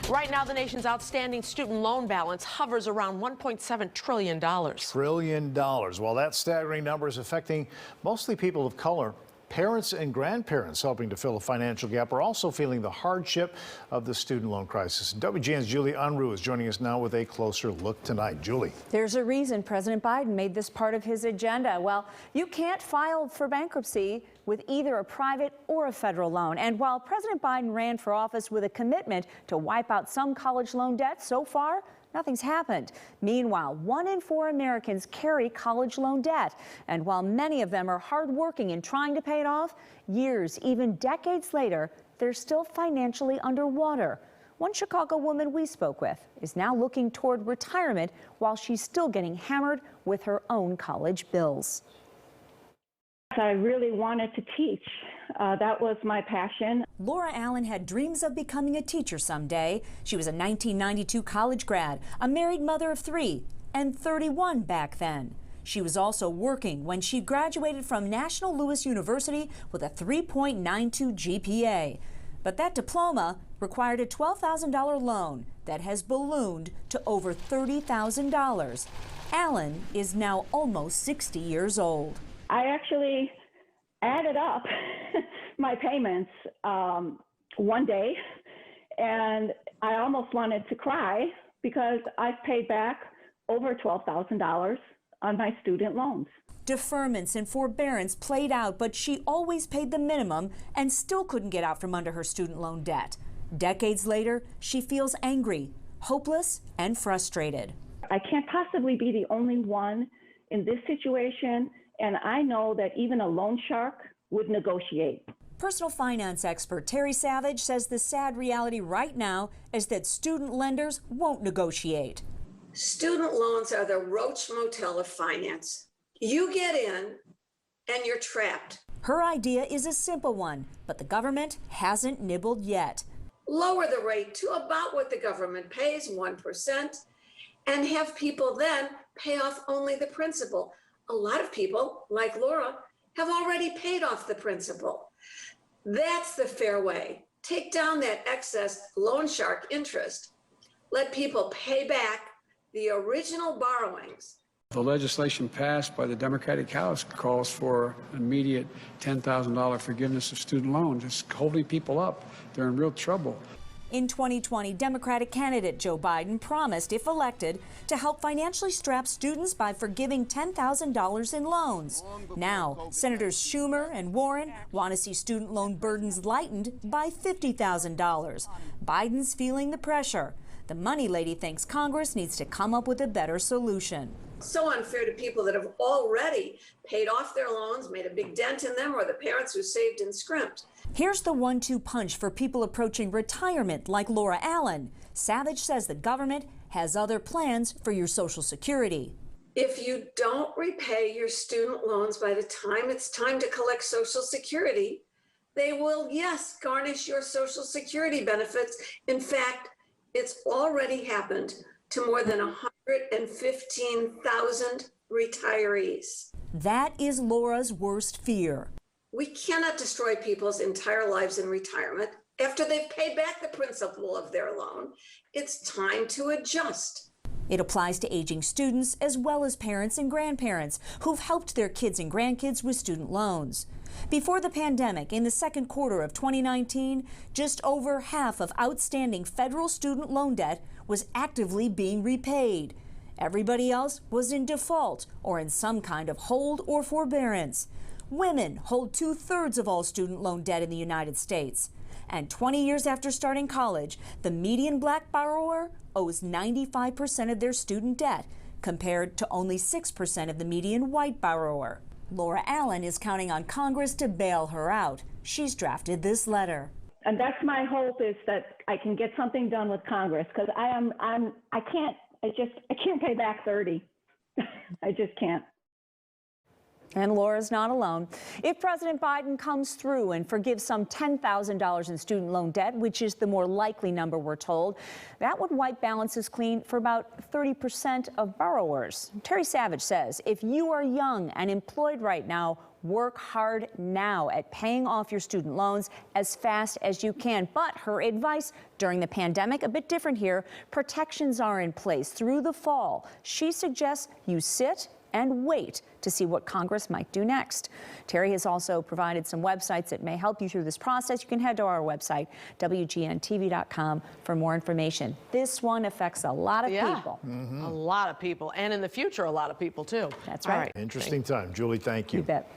Right now, the nation's outstanding student loan balance hovers around $1.7 trillion. Well, that staggering number is affecting mostly people of color. Parents and grandparents helping to fill a financial gap are also feeling the hardship of the student loan crisis. WGN's Julie Unruh is joining us now with a closer look tonight. Julie. There's a reason President Biden made this part of his agenda. Well, you can't file for bankruptcy with either a private or a federal loan. And while President Biden ran for office with a commitment to wipe out some college loan debt, so far, nothing's happened. Meanwhile, 1 in 4 Americans carry college loan debt. And while many of them are hardworking and trying to pay it off, years, even decades later, they're still financially underwater. One Chicago woman we spoke with is now looking toward retirement while she's still getting hammered with her own college bills. I really wanted to teach. That was my passion. Laura Allen had dreams of becoming a teacher someday. She was a 1992 college grad, a married mother of 3, and 31 back then. She was also working when she graduated from National Louis University with a 3.92 GPA. But that diploma required a $12,000 loan that has ballooned to over $30,000. Allen is now almost 60 years old. I actually added up my payments one day, and I almost wanted to cry because I've paid back over $12,000 on my student loans. Deferments and forbearance played out, but she always paid the minimum and still couldn't get out from under her student loan debt. Decades later, she feels angry, hopeless, and frustrated. I can't possibly be the only one in this situation. And I know that even a loan shark would negotiate. Personal finance expert Terry Savage says the sad reality right now is that student lenders won't negotiate. Student loans are the Roach Motel of finance. You get in and you're trapped. Her idea is a simple one, but the government hasn't nibbled yet. Lower the rate to about what the government pays, 1%, and have people then pay off only the principal. A lot of people, like Laura, have already paid off the principal. That's the fair way. Take down that excess loan shark interest. Let people pay back the original borrowings. The legislation passed by the Democratic House calls for immediate $10,000 forgiveness of student loans. It's holding people up. They're in real trouble. In 2020, Democratic candidate Joe Biden promised, if elected, to help financially strapped students by forgiving $10,000 in loans. Now, Senators Schumer and Warren want to see student loan burdens lightened by $50,000. Biden's feeling the pressure. The money lady thinks Congress needs to come up with a better solution. So unfair to people that have already paid off their loans, made a big dent in them, or the parents who saved and scrimped. Here's the 1-2 punch for people approaching retirement like Laura Allen. Savage says the government has other plans for your Social Security. If you don't repay your student loans by the time it's time to collect Social Security, they will, yes, garnish your Social Security benefits. In fact, it's already happened to more than 115,000 retirees. That is Laura's worst fear. We cannot destroy people's entire lives in retirement after they've paid back the principal of their loan. It's time to adjust. It applies to aging students as well as parents and grandparents who've helped their kids and grandkids with student loans. Before the pandemic, in the second quarter of 2019, just over half of outstanding federal student loan debt was actively being repaid. Everybody else was in default or in some kind of hold or forbearance. Women hold 2/3 of all student loan debt in the United States. And 20 years after starting college, the median black borrower owes 95% of their student debt, compared to only 6% of the median white borrower. Laura Allen is counting on Congress to bail her out. She's drafted this letter. And that's my hope, is that I can get something done with Congress, because I can't pay back 30. I just can't. And Laura's not alone. If President Biden comes through and forgives some $10,000 in student loan debt, which is the more likely number we're told, that would wipe balances clean for about 30% of borrowers. Terry Savage says if you are young and employed right now, work hard now at paying off your student loans as fast as you can. But her advice during the pandemic, a bit different here. Protections are in place through the fall. She suggests you sit and wait to see what Congress might do next. Terry has also provided some websites that may help you through this process. You can head to our website, WGNTV.com, for more information. This one affects a lot of people. A lot of people. And in the future, a lot of people, too. That's All right. Interesting time. Julie, thank you. You bet.